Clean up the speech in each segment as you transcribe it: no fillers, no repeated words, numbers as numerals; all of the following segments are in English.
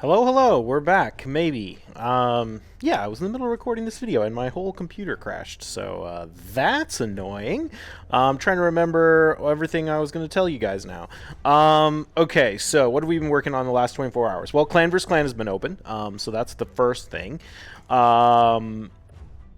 Hello, hello, we're back, maybe. Yeah, I was in the middle of recording this video and my whole computer crashed, so that's annoying. I'm trying to remember everything I was going to tell you guys now. Okay, so what have we been working on the last 24 hours? Well, Clan vs. Clan has been open, so that's the first thing.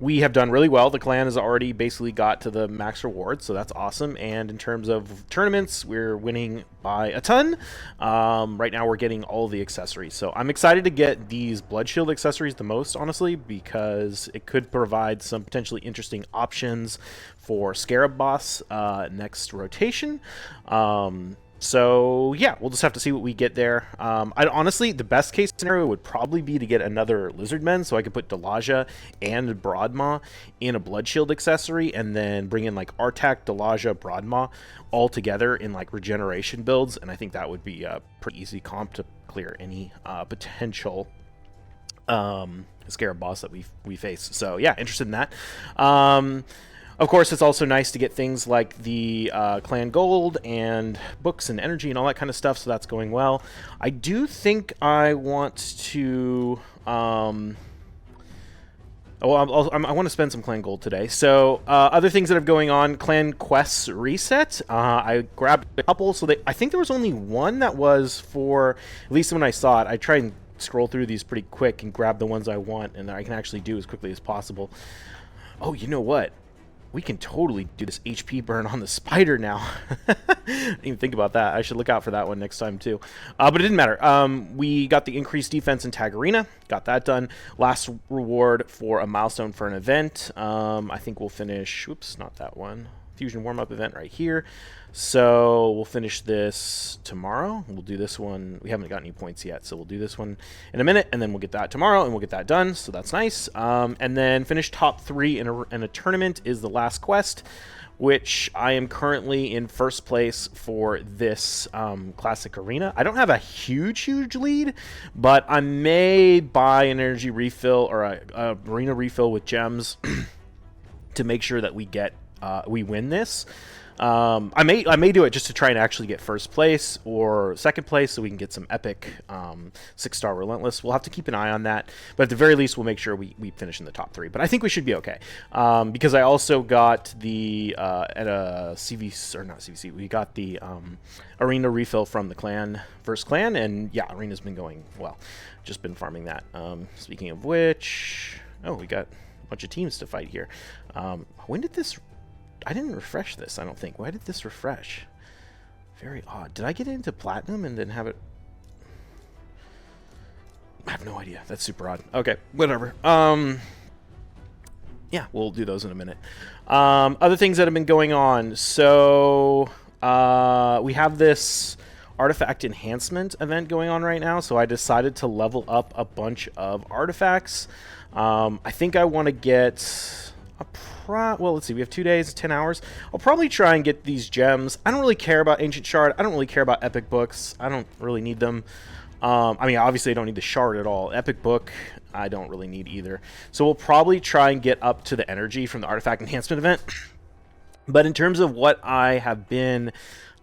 We have done really well. The clan has already basically got to the max reward, so that's awesome. And in terms of tournaments, we're winning by a ton. Right now, we're getting all the accessories. So I'm excited to get these Blood Shield accessories the most, honestly, because it could provide some potentially interesting options for Scarab Boss next rotation. So yeah, we'll just have to see what we get there. Honestly, the best case scenario would probably be to get another Lizardmen, so I could put Delaja and Broadmaw in a Blood Shield accessory, and then bring in like Artak, Delaja, Broadmaw all together in like regeneration builds, and I think that would be a pretty easy comp to clear any potential Scarab boss that we face. So yeah, interested in that. Of course, it's also nice to get things like the clan gold and books and energy and all that kind of stuff, so that's going well. I do think I want to... I want to spend some clan gold today. So other things that are going on, clan quests reset. I grabbed a couple, so I think there was only one that was for, at least when I saw it, I tried and scroll through these pretty quick and grab the ones I want and that I can actually do as quickly as possible. Oh, you know what? We can totally do this HP burn on the spider now. I didn't even think about that. I should look out for that one next time too. But it didn't matter. We got the increased defense in Tag Arena. Got that done. Last reward for a milestone for an event. I think we'll finish... Oops, not that one. Fusion warm-up event right here. So we'll finish this tomorrow. We'll do this one. We haven't got any points yet, so we'll do this one in a minute, and then we'll get that tomorrow, and we'll get that done, so that's nice. And then finish top 3 in a tournament is the last quest, which I am currently in first place for this Classic Arena. I don't have a huge lead, but I may buy an energy refill or a arena refill with gems to make sure that we win this. I may do it just to try and actually get first place or second place so we can get some epic 6-star Relentless. We'll have to keep an eye on that, but at the very least we'll make sure we finish in the top 3. But I think we should be okay, because I also got the at a CVC, or not CVC, we got the arena refill from the clan first clan, and yeah, arena's been going well. Just been farming that. Speaking of which, oh, we got a bunch of teams to fight here. When did this... I didn't refresh this, I don't think. Why did this refresh? Very odd. Did I get into platinum and then have it... I have no idea. That's super odd. Okay, whatever. Yeah, we'll do those in a minute. Other things that have been going on. So, we have this artifact enhancement event going on right now, so I decided to level up a bunch of artifacts. I think I want to get... well, let's see, we have 2 days, 10 hours. I'll probably try and get these gems. I don't really care about Ancient Shard. I don't really care about Epic Books. I don't really need them. I mean, obviously I don't need the Shard at all. Epic Book, I don't really need either. So we'll probably try and get up to the energy from the Artifact Enhancement event. But in terms of what I have been...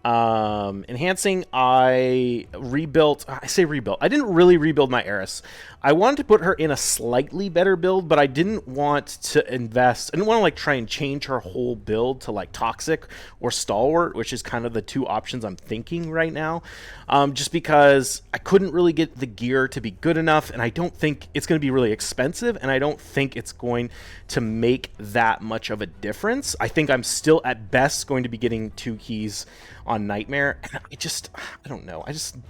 enhancing, I rebuilt... I say rebuilt. I didn't really rebuild my Eris. I wanted to put her in a slightly better build, but I didn't want to invest... I didn't want to like try and change her whole build to like Toxic or Stalwart, which is kind of the two options I'm thinking right now. Just because I couldn't really get the gear to be good enough, and I don't think it's going to be really expensive, and I don't think it's going to make that much of a difference. I think I'm still at best going to be getting 2 keys on Nightmare, and I don't know.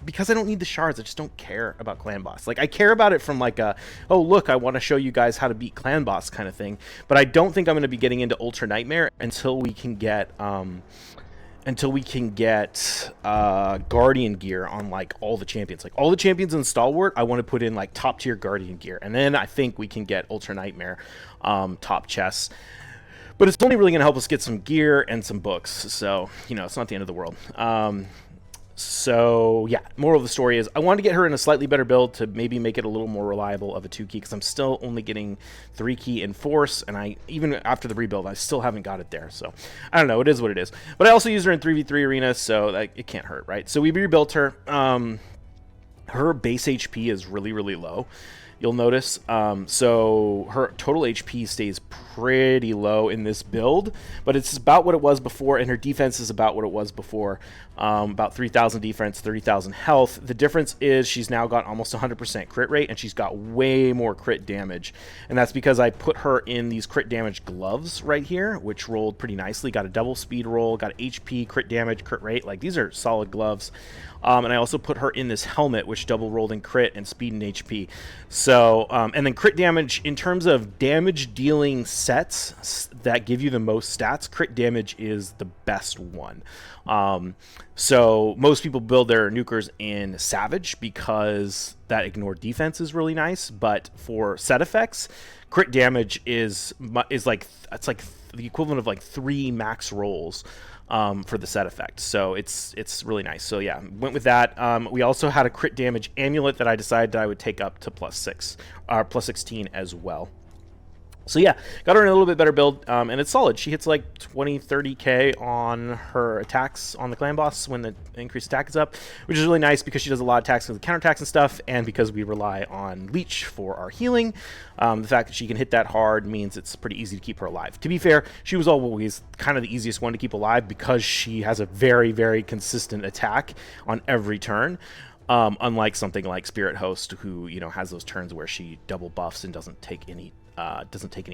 Because I don't need the shards, I just don't care about Clan Boss. Like, I care about it from like a, oh look, I want to show you guys how to beat Clan Boss kind of thing, but I don't think I'm going to be getting into Ultra Nightmare until we can get Guardian gear on like all the champions. Like all the champions in Stalwart, I want to put in like top tier Guardian gear, and then I think we can get Ultra Nightmare top chests. But it's only really going to help us get some gear and some books, so, you know, it's not the end of the world. So, yeah, moral of the story is I wanted to get her in a slightly better build to maybe make it a little more reliable of a 2-key, because I'm still only getting 3-key in Force, and even after the rebuild, I still haven't got it there. So, I don't know. It is what it is. But I also use her in 3v3 Arena, so it can't hurt, right? So, we rebuilt her. her base HP is really, really low. You'll notice. So her total HP stays pretty low in this build, but it's about what it was before, and her defense is about what it was before. About 3,000 defense, 30,000 health. The difference is she's now got almost 100% crit rate, and she's got way more crit damage. And that's because I put her in these crit damage gloves right here, which rolled pretty nicely. Got a double speed roll, got HP, crit damage, crit rate. Like, these are solid gloves. And I also put her in this helmet, which double rolled in crit and speed and HP. So, and then crit damage, in terms of damage dealing sets that give you the most stats, crit damage is the best one. So most people build their nukers in Savage because that ignored defense is really nice. But for set effects, crit damage is like, it's like the equivalent of like 3 max rolls. For the set effect, so it's really nice. So yeah, went with that. We also had a crit damage amulet that I decided that I would take up to +6, plus 16 as well. So yeah, got her in a little bit better build, and it's solid. She hits like 20, 30k on her attacks on the clan boss when the increased attack is up, which is really nice because she does a lot of attacks with counterattacks and stuff, and because we rely on Leech for our healing. The fact that she can hit that hard means it's pretty easy to keep her alive. To be fair, she was always kind of the easiest one to keep alive because she has a very, very consistent attack on every turn. Unlike something like Spirit Host, who, you know, has those turns where she double buffs and doesn't take any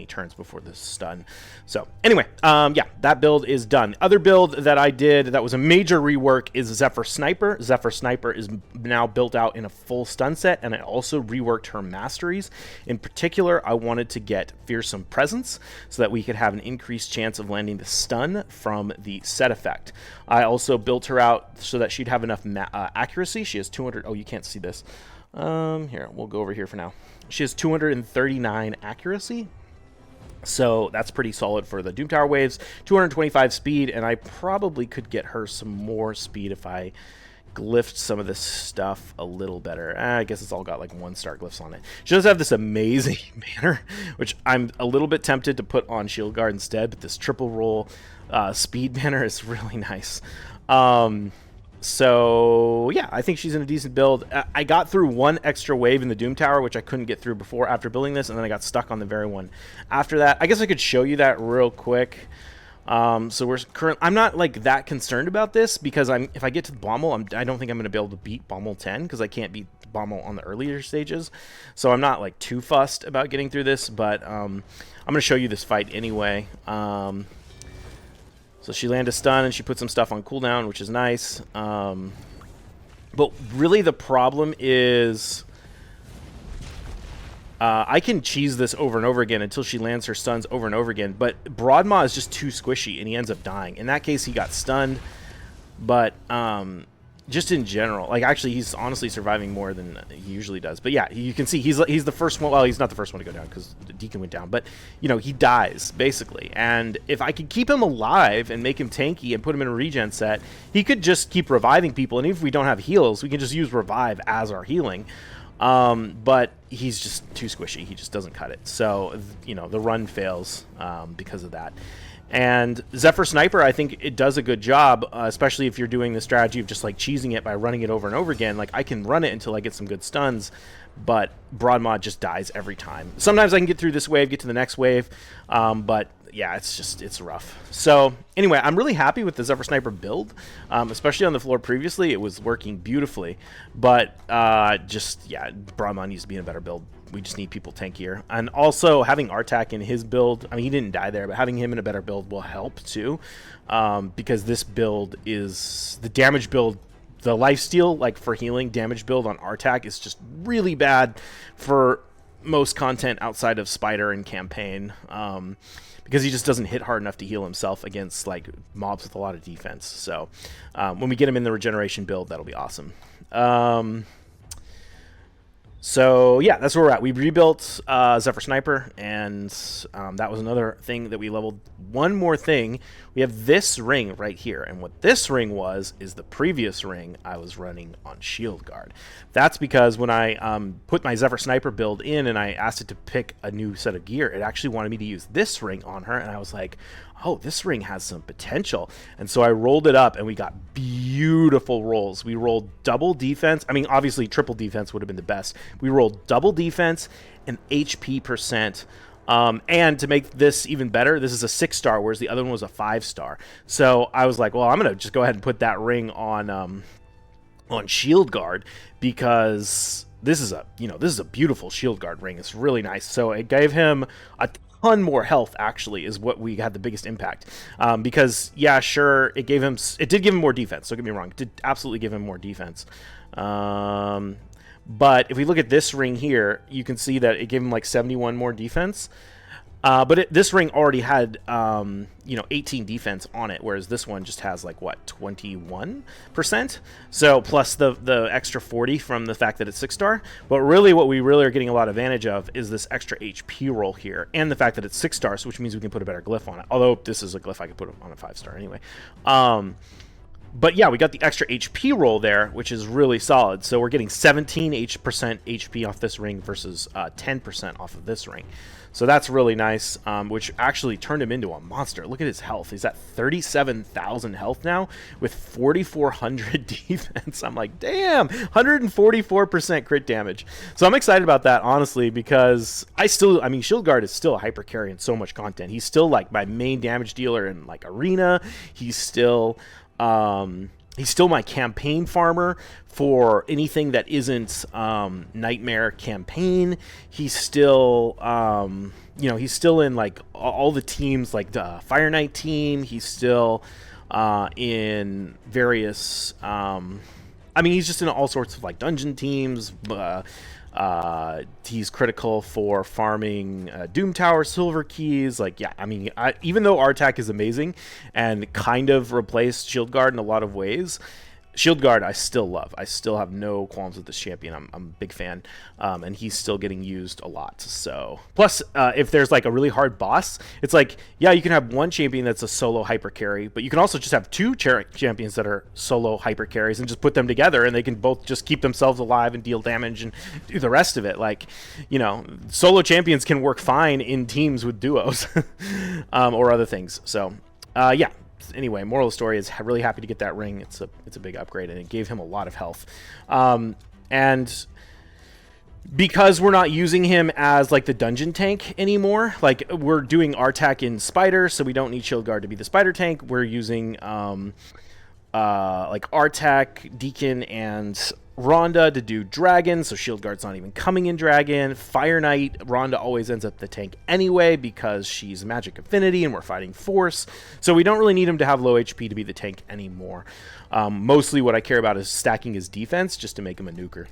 turns before the stun. So anyway, yeah, that build is done. Other build that I did that was a major rework is Zephyr Sniper. Zephyr Sniper is now built out in a full stun set, and I also reworked her masteries. In particular, I wanted to get Fearsome Presence so that we could have an increased chance of landing the stun from the set effect. I also built her out so that she'd have enough accuracy. She has 200. Oh, you can't see this. Here, we'll go over here for now. She has 239 accuracy, so that's pretty solid for the Doom Tower waves. 225 speed, and I probably could get her some more speed if I glyphed some of this stuff a little better. I guess it's all got like 1-star glyphs on it. She does have this amazing banner, which I'm a little bit tempted to put on Shield Guard instead, but this triple roll speed banner is really nice. So yeah, I think she's in a decent build. I got through one extra wave in the Doom Tower, which I couldn't get through before after building this, and then I got stuck on the very one after that. I guess I could show you that real quick. So I'm not like that concerned about this because if I get to the Bommel, I don't think I'm going to be able to beat Bommel 10 because I can't beat Bommel on the earlier stages. So I'm not like too fussed about getting through this, but I'm going to show you this fight anyway. So she landed a stun, and she put some stuff on cooldown, which is nice. But really the problem is I can cheese this over and over again until she lands her stuns over and over again. But Broadmaw is just too squishy, and he ends up dying. In that case, he got stunned. But just in general, like actually he's honestly surviving more than he usually does. But yeah, you can see he's the first one. Well, he's not the first one to go down because Deacon went down, but you know, he dies basically. And if I could keep him alive and make him tanky and put him in a regen set, he could just keep reviving people. And even if we don't have heals, we can just use revive as our healing. But he's just too squishy. He just doesn't cut it. So you know, the run fails because of that. And Zephyr Sniper, I think it does a good job, especially if you're doing the strategy of just like cheesing it by running it over and over again. Like I can run it until I get some good stuns, but Broadmaw just dies every time. Sometimes I can get through this wave, get to the next wave, but yeah, it's rough. So anyway, I'm really happy with the Zephyr Sniper build, especially on the floor previously. It was working beautifully, but just, yeah, Broadmaw needs to be in a better build. We just need people tankier. And also having Artak in his build, I mean, he didn't die there, but having him in a better build will help too, because this build is the damage build. The lifesteal, like for healing, damage build on Artak is just really bad for most content outside of Spider and Campaign, because he just doesn't hit hard enough to heal himself against like mobs with a lot of defense. So when we get him in the regeneration build, that'll be awesome. So yeah, that's where we're at. We rebuilt Zephyr Sniper, and that was another thing that we leveled. One more thing, we have this ring right here, and what this ring is the previous ring I was running on Shield Guard. That's because when I put my Zephyr Sniper build in and I asked it to pick a new set of gear, it actually wanted me to use this ring on her, and I was like, oh, this ring has some potential. And so I rolled it up, and we got beautiful rolls. We rolled double defense. I mean, obviously, triple defense would have been the best. We rolled double defense and HP percent. And to make this even better, this is a 6-star, whereas the other one was a 5-star. So I was like, well, I'm going to just go ahead and put that ring on Shield Guard, because this is a beautiful Shield Guard ring. It's really nice. So it gave him a ton more health, actually, is what we had the biggest impact. Because, yeah, sure, it did give him more defense. Don't get me wrong. It did absolutely give him more defense. But if we look at this ring here, you can see that it gave him like 71 more defense. But this ring already had, 18 defense on it, whereas this one just has like, what, 21%? So plus the extra 40 from the fact that it's 6-star. But really what we really are getting a lot of advantage of is this extra HP roll here, and the fact that it's 6 stars, which means we can put a better glyph on it. Although this is a glyph I could put on a 5-star anyway. But yeah, we got the extra HP roll there, which is really solid. So we're getting 17% HP off this ring versus 10% off of this ring. So that's really nice, which actually turned him into a monster. Look at his health. He's at 37,000 health now with 4,400 defense. I'm like, damn, 144% crit damage. So I'm excited about that, honestly, because Shield Guard is still a hyper carry in so much content. He's still like my main damage dealer in like Arena. He's still my campaign farmer for anything that isn't Nightmare campaign. He's still, he's still in like all the teams, like the Fire Knight team. He's still in various. He's just in all sorts of like dungeon teams. He's critical for farming Doom Tower silver keys. Like, yeah, even though Artak is amazing and kind of replaced Shield Guard in a lot of ways, Shield Guard I still love. I still have no qualms with this champion. I'm a big fan, and he's still getting used a lot. So plus, if there's like a really hard boss, it's like, yeah, you can have one champion that's a solo hyper carry, but you can also just have two champions that are solo hyper carries and just put them together, and they can both just keep themselves alive and deal damage and do the rest of it. Like, solo champions can work fine in teams with duos or other things. So yeah. Anyway, moral of the story is really happy to get that ring. It's a big upgrade, and it gave him a lot of health. And because we're not using him as like the dungeon tank anymore, like we're doing Artak in Spider, so we don't need Shield Guard to be the Spider tank. We're using like Artak, Deacon, and Rhonda to do Dragon, so Shield Guard's not even coming in Dragon. Fire Knight, Rhonda always ends up the tank anyway because she's Magic Affinity and we're fighting Force. So we don't really need him to have low HP to be the tank anymore. Mostly what I care about is stacking his defense just to make him a nuker.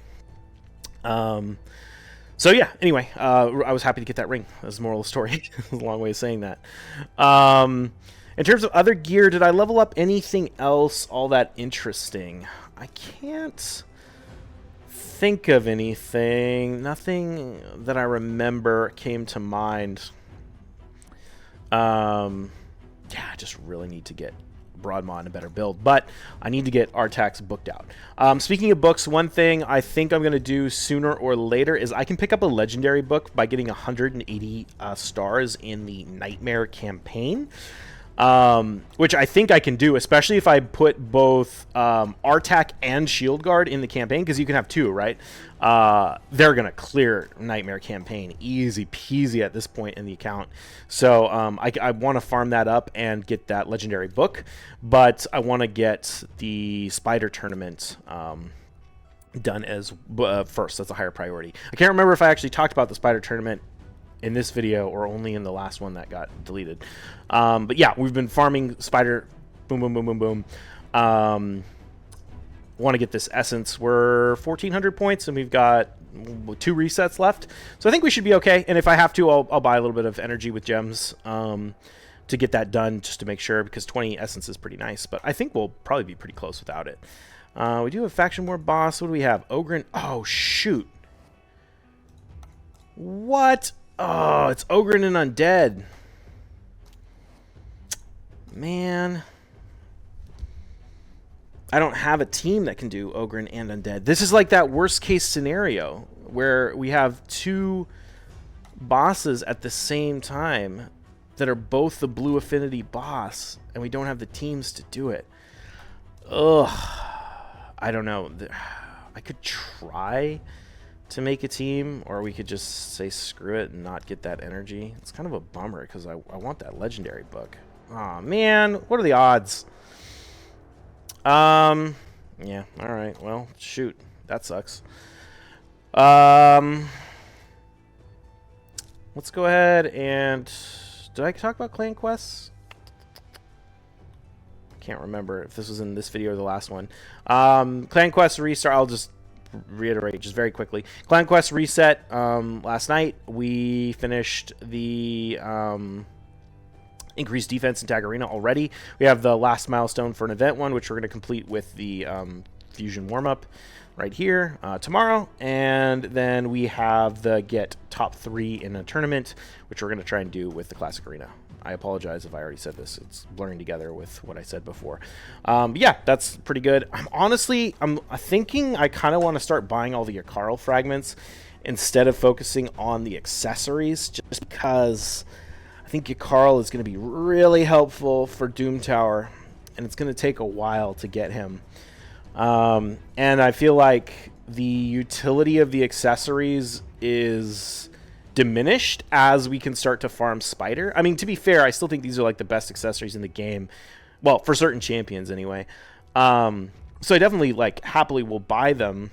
So yeah, anyway, I was happy to get that ring. That's the moral of the story. That's a long way of saying that. In terms of other gear, did I level up anything else all that interesting? I can't think of anything. Nothing that I remember came to mind. Yeah, I just really need to get Broadmon a better build, but I need to get Artax booked out. Speaking of books, one thing I think I'm going to do sooner or later is I can pick up a legendary book by getting 180 stars in the Nightmare campaign. Which I think I can do, especially if I put both Artak and Shield Guard in the campaign, because you can have two, right? They're going to clear Nightmare campaign easy peasy at this point in the account. So I want to farm that up and get that legendary book, but I want to get the Spider tournament done as first. That's a higher priority. I can't remember if I actually talked about the Spider tournament in this video or only in the last one that got deleted. But yeah, we've been farming Spider. Boom, boom, boom, boom, boom. Want to get this essence. We're 1,400 points and we've got 2 resets left. So I think we should be okay. And if I have to, I'll buy a little bit of energy with gems to get that done, just to make sure, because 20 essence is pretty nice. But I think we'll probably be pretty close without it. We do have Faction War Boss. What do we have? Ogre. Oh, shoot. What? Oh, it's Ogre and Undead. Man. I don't have a team that can do Ogre and Undead. This is like that worst case scenario where we have 2 bosses at the same time that are both the blue affinity boss, and we don't have the teams to do it. Ugh. I don't know. I could try to make a team, or we could just say screw it and not get that energy. It's kind of a bummer because I want that legendary book. Aw, man. What are the odds? Yeah, alright. Well, shoot. That sucks. Let's go ahead and... Did I talk about clan quests? Can't remember if this was in this video or the last one. Clan quest restart. I'll just reiterate just very quickly. Clan quest reset last night. We finished the increased defense in Tag Arena already. We have the last milestone for an event one, which we're going to complete with the fusion warm-up right here tomorrow, and then we have the get top 3 in a tournament, which we're going to try and do with the Classic Arena. I apologize if I already said this. It's blurring together with what I said before. But yeah, that's pretty good. I'm thinking I kind of want to start buying all the Yakarl fragments instead of focusing on the accessories, just because I think Yakarl is going to be really helpful for Doom Tower, and it's going to take a while to get him. And I feel like the utility of the accessories is diminished as we can start to farm Spider. I mean, to be fair, I still think these are like the best accessories in the game. Well, for certain champions anyway. So I definitely like happily will buy them,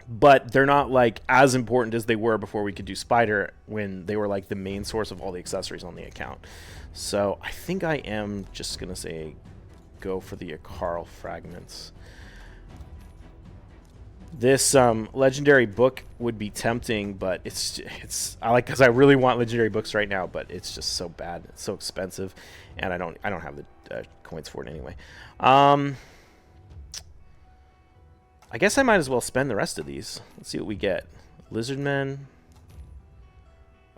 but they're not like as important as they were before we could do Spider, when they were like the main source of all the accessories on the account. So I think I am just going to say go for the Yakarl fragments. This legendary book would be tempting, but because I really want legendary books right now, but it's just so bad, it's so expensive, and I don't have the coins for it anyway. I guess I might as well spend the rest of these. Let's see what we get. Lizardmen,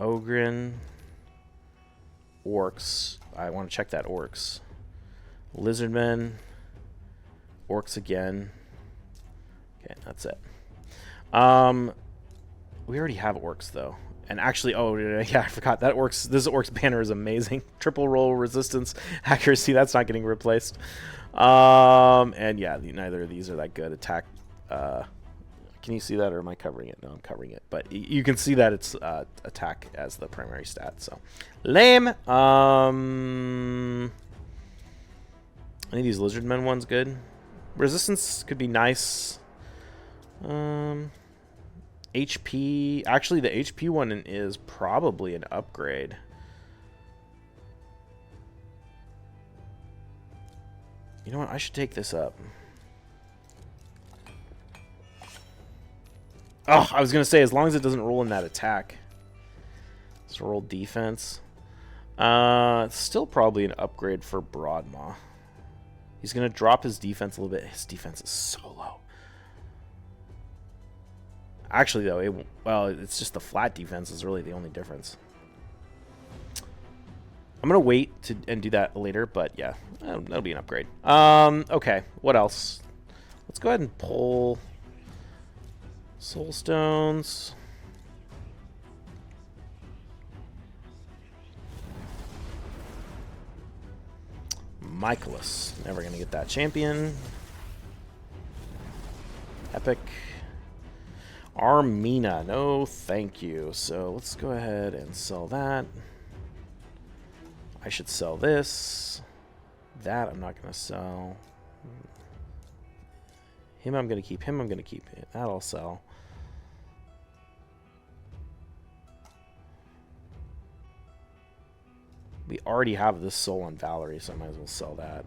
Ogren, Orcs. I want to check that Orcs. Lizardmen, Orcs again. Okay, that's it. We already have Orcs though, and actually, oh yeah, I forgot that Orcs. This Orcs banner is amazing. Triple roll resistance, accuracy. That's not getting replaced. And yeah, neither of these are that good. Attack. Can you see that, or am I covering it? No, I'm covering it. But you can see that it's attack as the primary stat. So lame. Any of these Lizardmen ones good? Resistance could be nice. HP, actually the HP one is probably an upgrade. You know what, I should take this up. Oh, I was gonna say, as long as it doesn't roll in that attack. Let's roll defense. It's still probably an upgrade for Broadmaw. He's gonna drop his defense a little bit. His defense is so low. Actually, though, well, it's just the flat defense is really the only difference. I'm going to wait and do that later, but yeah, that'll be an upgrade. Okay, what else? Let's go ahead and pull Soul Stones. Michaelis. Never going to get that champion. Epic. Armina, no thank you. So let's go ahead and sell that. I should sell this. That I'm not going to sell. Him I'm going to keep. Him I'm going to keep. That I'll sell. We already have this soul on Valerie, so I might as well sell that.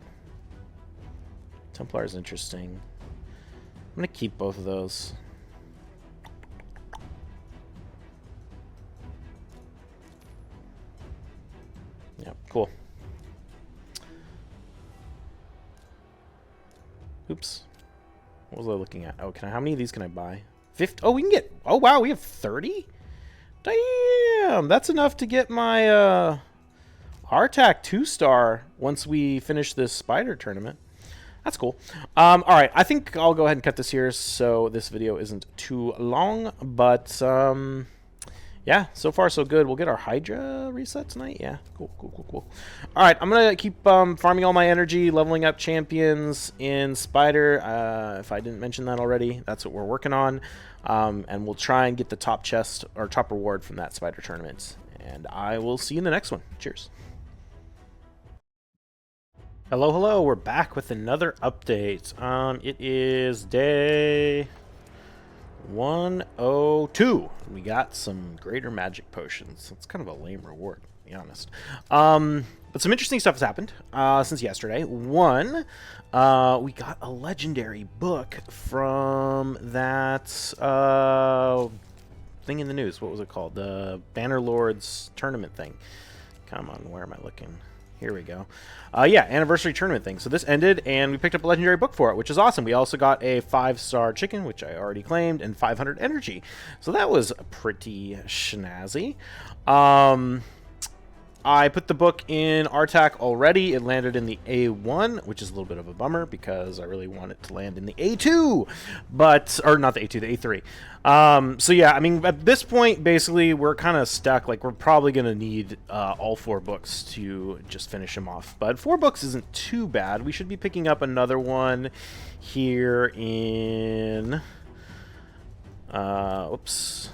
Templar is interesting. I'm going to keep both of those. Yeah, cool. Oops. What was I looking at? Oh, how many of these can I buy? 50. Oh, we can get... Oh, wow, we have 30? Damn, that's enough to get my Artak 2-star once we finish this Spider tournament. That's cool. All right, I think I'll go ahead and cut this here so this video isn't too long. But, yeah, Yeah, so far so good. We'll get our Hydra reset tonight. Yeah, cool, cool, cool, cool. All right, I'm gonna keep farming all my energy, leveling up champions in Spider. If I didn't mention that already, that's what we're working on, and we'll try and get the top chest or top reward from that Spider tournament. And I will see you in the next one. Cheers. Hello, hello. We're back with another update. It is day 102. We got some greater magic potions. It's kind of a lame reward, to be honest. But some interesting stuff has happened since yesterday. One, we got a legendary book from that thing in the news. What was it called? The Banner Lords tournament thing. Come on, where am I looking? Here we go. Yeah, anniversary tournament thing. So this ended, and we picked up a legendary book for it, which is awesome. We also got a 5-star chicken, which I already claimed, and 500 energy. So that was pretty snazzy. I put the book in RTAC already. It landed in the A1, which is a little bit of a bummer because I really want it to land in the A2, or not the A2, the A3. So yeah, I mean, at this point, basically, we're kind of stuck. Like, we're probably going to need all 4 books to just finish them off. But 4 books isn't too bad. We should be picking up another one here in... oops.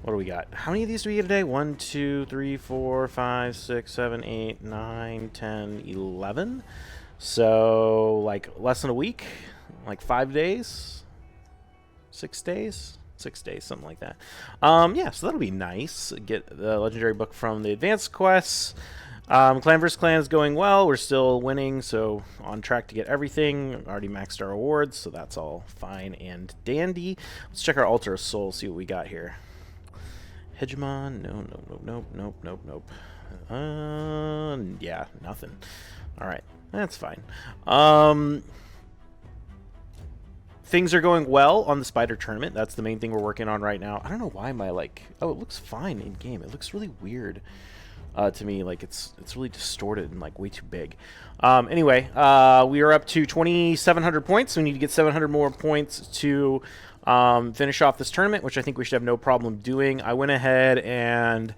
What do we got? How many of these do we get today? 1, 2, 3, 4, 5, 6, 7, 8, 9, 10, 11. So, like, less than a week? Like 5 days? 6 days? 6 days, something like that. Yeah, so that'll be nice. Get the legendary book from the advanced quests. Clan vs. Clan is going well. We're still winning, so on track to get everything. Already maxed our awards, so that's all fine and dandy. Let's check our Altar of Soul, see what we got here. Hegemon, nope. Yeah, nothing. All right, that's fine. Things are going well on the Spider tournament. That's the main thing we're working on right now. I don't know why my, like, oh, it looks fine in game. It looks really weird to me. Like, it's really distorted and, like, way too big. Anyway, we are up to 2,700 points. We need to get 700 more points to finish off this tournament, which I think we should have no problem doing. I went ahead and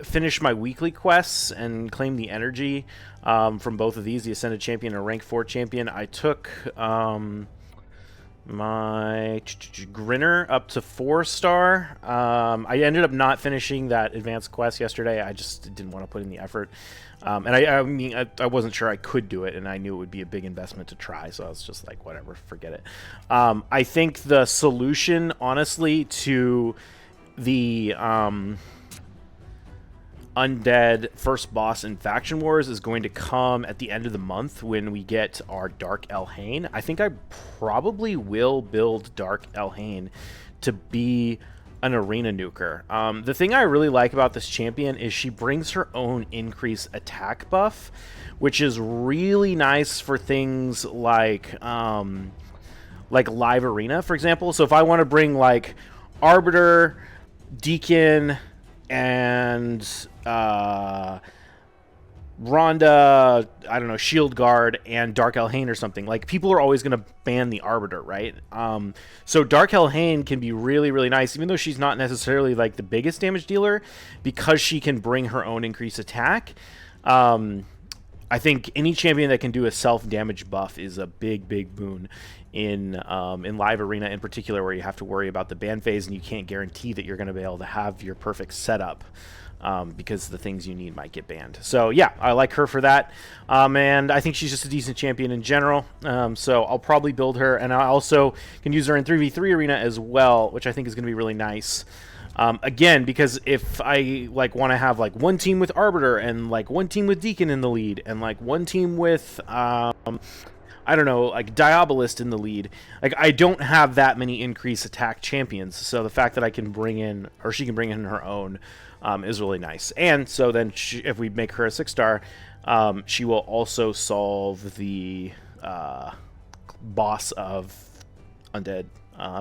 finished my weekly quests and claimed the energy from both of these, the Ascended Champion and Rank 4 Champion. I took my Grinner up to 4-star. I ended up not finishing that advanced quest yesterday. I just didn't want to put in the effort. And I mean, I wasn't sure I could do it, and I knew it would be a big investment to try, so I was just like, whatever, forget it. I think the solution, honestly, to the undead first boss in Faction Wars is going to come at the end of the month when we get our Dark Elhain. I think I probably will build Dark Elhain to be an arena nuker. The thing I really like about this champion is she brings her own increased attack buff, which is really nice for things like live arena, for example. So if I want to bring like Arbiter, Deacon, and Rhonda, I don't know, Shield Guard, and Dark Elhain or something. Like, people are always going to ban the Arbiter, right? So Dark Elhain can be really, really nice, even though she's not necessarily, like, the biggest damage dealer, because she can bring her own increased attack. I think any champion that can do a self-damage buff is a big, big boon in live arena in particular, where you have to worry about the ban phase and you can't guarantee that you're going to be able to have your perfect setup. Because the things you need might get banned. So yeah, I like her for that, and I think she's just a decent champion in general. So I'll probably build her, and I also can use her in 3v3 arena as well, which I think is going to be really nice. Again, because if I like want to have like one team with Arbiter and like one team with Deacon in the lead and like one team with I don't know, like Diabolist in the lead. Like, I don't have that many increased attack champions, so the fact that I can bring in, or she can bring in her own, is really nice. And so then, if we make her a 6-star, she will also solve the boss of Undead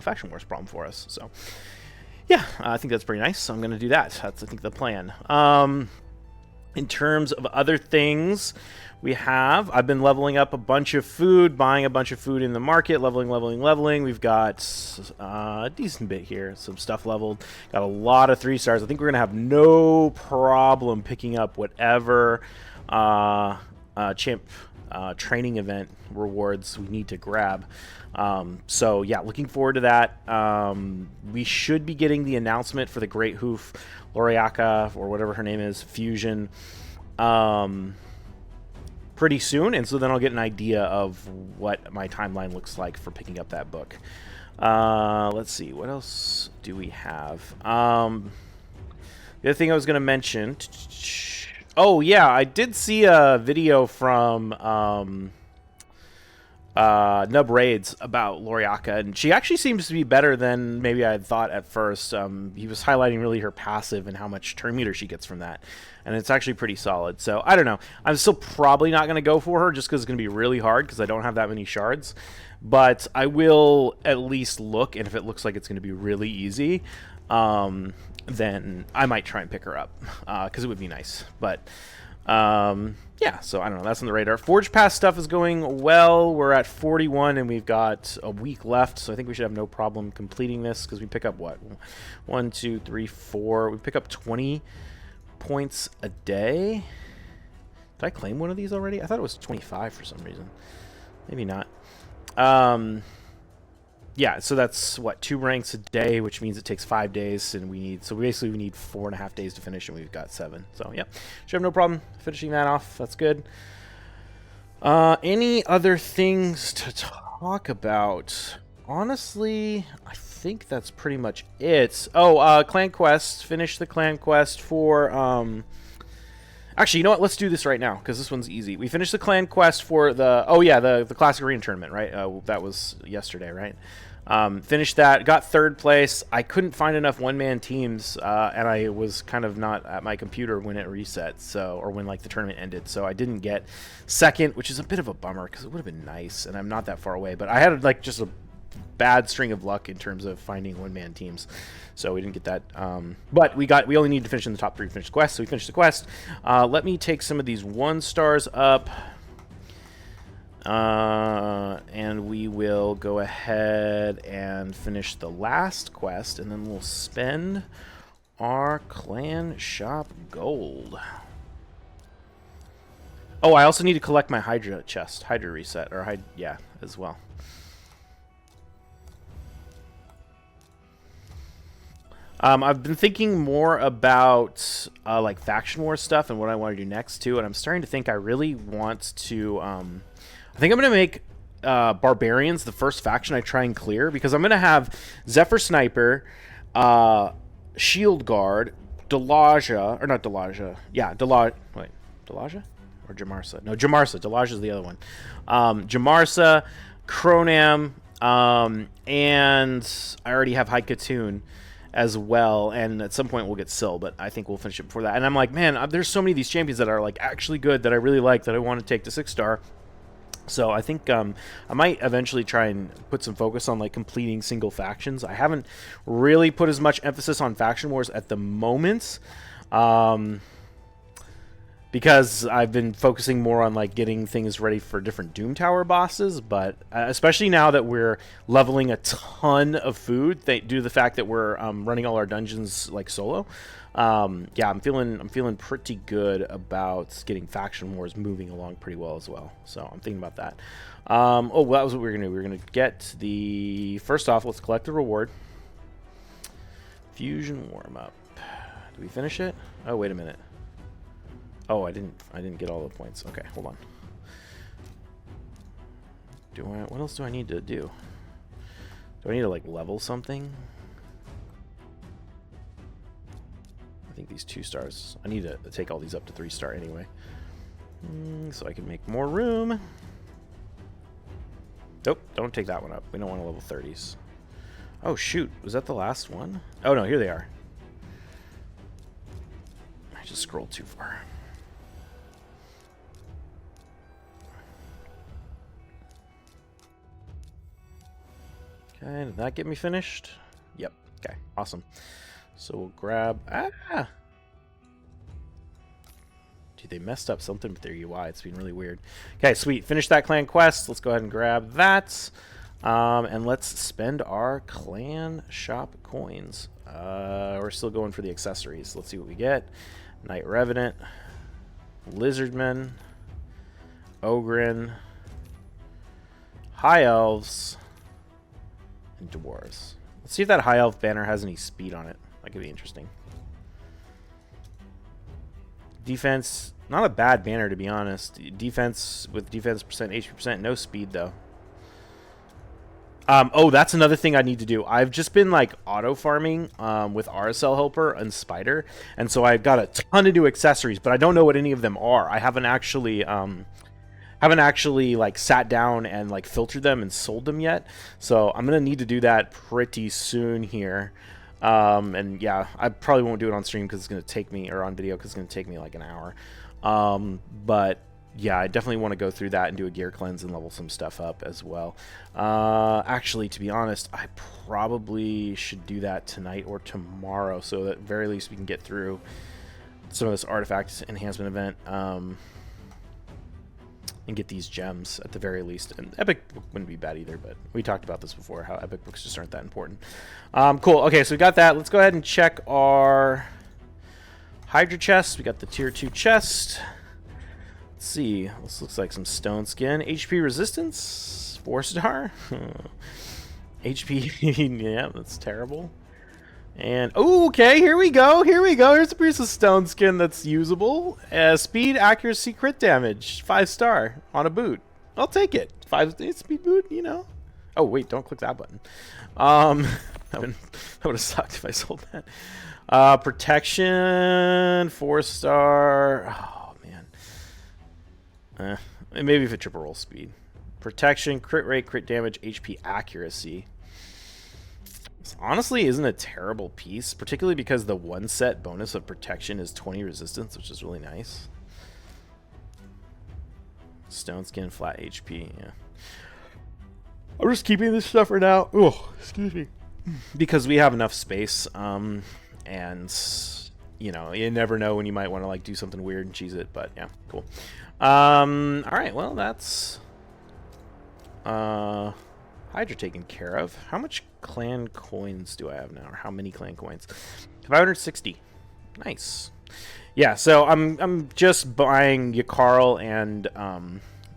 Faction Wars problem for us. So, yeah, I think that's pretty nice. So I'm going to do that. That's, I think, the plan. In terms of other things, I've been leveling up a bunch of food, buying a bunch of food in the market, leveling. We've got a decent bit here, some stuff leveled. Got a lot of 3 stars. I think we're going to have no problem picking up whatever champ training event rewards we need to grab. So yeah, looking forward to that. We should be getting the announcement for the Great Hoof Loriaka, or whatever her name is, fusion, pretty soon, and so then I'll get an idea of what my timeline looks like for picking up that book. Let's see, what else do we have? The other thing I was going to mention, oh yeah, I did see a video from Nub Raids about Loriaka, and she actually seems to be better than maybe I had thought at first. He was highlighting really her passive and how much turn meter she gets from that, and it's actually pretty solid. So I don't know, I'm still probably not going to go for her just because it's going to be really hard because I don't have that many shards, but I will at least look, and if it looks like it's going to be really easy, then I might try and pick her up because it would be nice. But yeah, so I don't know, that's on the radar. Forge Pass stuff is going well. We're at 41 and we've got a week left, so I think we should have no problem completing this because we pick up what, 1 2 3 4, we pick up 20 points a day. Did I claim one of these already? I thought it was 25 for some reason. Maybe not. Yeah, so that's what, 2 ranks a day, which means it takes 5 days, and we need 4.5 days to finish, and we've got 7. So yeah, should have no problem finishing that off. That's good. Any other things to talk about? Honestly, I think that's pretty much it. Oh, clan quest. Finish the clan quest for actually, you know what? Let's do this right now because this one's easy. We finished the clan quest for the classic arena tournament, right? That was yesterday, right? Finished that, got 3rd place. I couldn't find enough one-man teams, and I was kind of not at my computer when it reset, or when like the tournament ended, so I didn't get 2nd, which is a bit of a bummer because it would have been nice, and I'm not that far away. But I had like just a bad string of luck in terms of finding one-man teams, so we didn't get that. But we only need to finish in the top 3 to finish the quest, so we finished the quest. Let me take some of these 1 stars up. And we will go ahead and finish the last quest, and then we'll spend our clan shop gold. Oh, I also need to collect my Hydra chest, Hydra reset, or yeah, as well. I've been thinking more about like faction war stuff and what I want to do next too, and I'm starting to think I really want to. I think I'm going to make Barbarians the first faction I try and clear, because I'm going to have Zephyr Sniper, Shield Guard, Delaja, or not Delaja, yeah, wait, Delaja? Or Jamarsa? No, Jamarsa. Delaja is the other one. Jamarsa, Cronam, and I already have High Katoon as well, and at some point we'll get Syl, but I think we'll finish it before that. And I'm like, man, there's so many of these champions that are like actually good that I really like that I want to take to 6-star. So I think I might eventually try and put some focus on like completing single factions. I haven't really put as much emphasis on faction wars at the moment, because I've been focusing more on like getting things ready for different Doom Tower bosses. But especially now that we're leveling a ton of food, due to the fact that we're running all our dungeons like solo. Yeah, I'm feeling pretty good about getting faction wars moving along pretty well as well. So I'm thinking about that. Oh, well, that was what we were gonna do. We were gonna get the first off. Let's collect the reward. Fusion warm up. Did we finish it? Oh, wait a minute. Oh, I didn't get all the points. Okay, hold on. What else do I need to do? Do I need to like level something? I think these 2 stars. I need to take all these up to 3-star anyway, so I can make more room. Nope, don't take that one up. We don't want to level 30s. Oh shoot, was that the last one? Oh no, here they are. I just scrolled too far. Okay, did that get me finished? Yep. Okay, awesome. So we'll grab... Dude, they messed up something with their UI. It's been really weird. Okay, sweet. Finish that clan quest. Let's go ahead and grab that. And let's spend our clan shop coins. We're still going for the accessories. Let's see what we get. Knight Revenant, Lizardmen, Ogren, High Elves, and Dwarves. Let's see if that High Elf banner has any speed on it. That could be interesting. Defense, not a bad banner to be honest. Defense with defense percent, HP percent, no speed though. Oh, that's another thing I need to do. I've just been like auto farming with RSL Helper and Spider, and so I've got a ton of new accessories, but I don't know what any of them are. I haven't actually like sat down and like filtered them and sold them yet. So I'm gonna need to do that pretty soon here. And yeah, I probably won't do it on stream because it's going to take me, or on video because it's going to take me like an hour. But yeah, I definitely want to go through that and do a gear cleanse and level some stuff up as well. Actually, to be honest, I probably should do that tonight or tomorrow, so that at very least we can get through some of this artifact enhancement event. And get these gems at the very least. And epic book wouldn't be bad either, but we talked about this before, how epic books just aren't that important. Cool. Okay, so we got that. Let's go ahead and check our Hydra chest. We got the tier 2 chest. Let's see. This looks like some stone skin. HP resistance, 4-star. HP, yeah, that's terrible. And oh, okay, here we go. Here's a piece of stone skin that's usable. Speed, accuracy, crit damage, 5-star on a boot. I'll take it. 5 speed boot, you know. Oh wait, don't click that button. That would have sucked if I sold that. Protection, 4-star. Oh man. Maybe if it triple roll speed. Protection, crit rate, crit damage, HP accuracy. This honestly isn't a terrible piece, particularly because the one set bonus of protection is 20 resistance, which is really nice. Stone skin, flat HP, yeah. I'm just keeping this stuff for now. Oh, excuse me. Because we have enough space, and you know, you never know when you might want to like do something weird and cheese it, but yeah, cool. All right, well that's Hydra taken care of. How much clan coins do I have now, or how many clan coins? 560. Nice. Yeah, so I'm just buying Yakarl and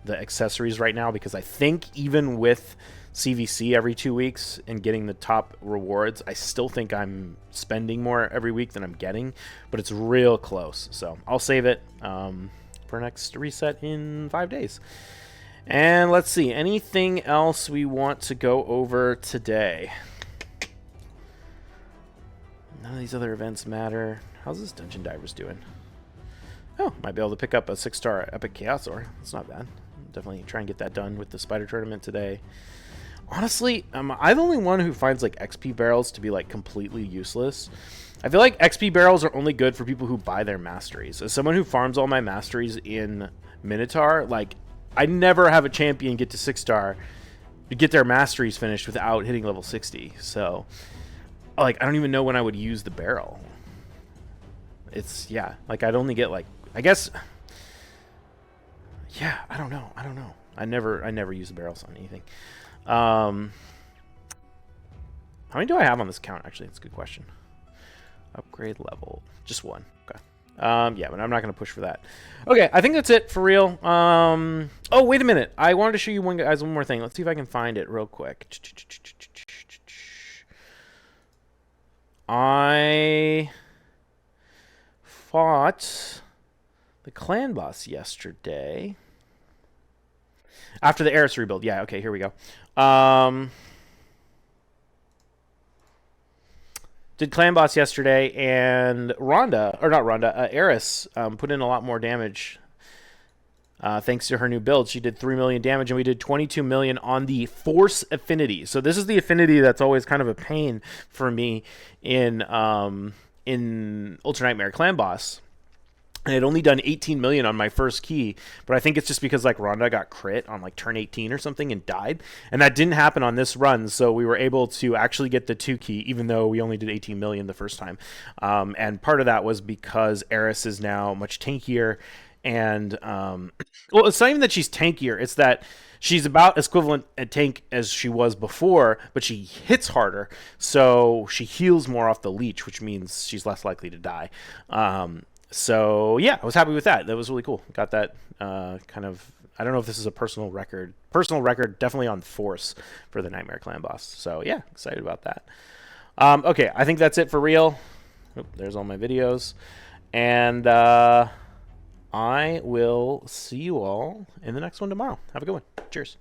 the accessories right now because I think even with CVC every 2 weeks and getting the top rewards, I still think I'm spending more every week than I'm getting, but it's real close. So I'll save it for next reset in 5 days. And let's see, anything else we want to go over today? None of these other events matter. How's this Dungeon Divers doing? Oh, might be able to pick up a 6-star Epic Chaosaur. That's not bad. Definitely try and get that done with the Spider Tournament today. Honestly, I'm the only one who finds like XP barrels to be like completely useless. I feel like XP barrels are only good for people who buy their masteries. As someone who farms all my masteries in Minotaur, like I never have a champion get to 6-star to get their masteries finished without hitting level 60. So, like, I don't even know when I would use the barrel. It's, yeah, like I'd only get like, I guess, yeah, I don't know. I never use the barrels on anything. How many do I have on this account? Actually, that's a good question. Upgrade level, just 1. Okay. Yeah, but I'm not going to push for that. Okay, I think that's it for real. Oh, wait a minute. I wanted to show you one more thing. Let's see if I can find it real quick. I fought the clan boss yesterday. After the Eris rebuild. Yeah, okay, here we go. Did clan boss yesterday, and Eris put in a lot more damage thanks to her new build. She did 3 million damage, and we did 22 million on the Force affinity. So this is the affinity that's always kind of a pain for me in Ultra Nightmare clan boss. And it only done 18 million on my first key, but I think it's just because like Rhonda got crit on like turn 18 or something and died, and that didn't happen on this run, so we were able to actually get the 2 key even though we only did 18 million the first time. And part of that was because Eris is now much tankier And well, it's not even that she's tankier; it's that she's about as equivalent a tank as she was before, but she hits harder, so she heals more off the leech, which means she's less likely to die. So yeah, I was happy with that. That was really cool. Got that kind of. I don't know if this is a personal record. Personal record, definitely on force for the Nightmare Clan boss. So yeah, excited about that. Okay, I think that's it for real. Oop, there's all my videos. And I will see you all in the next one tomorrow. Have a good one. Cheers.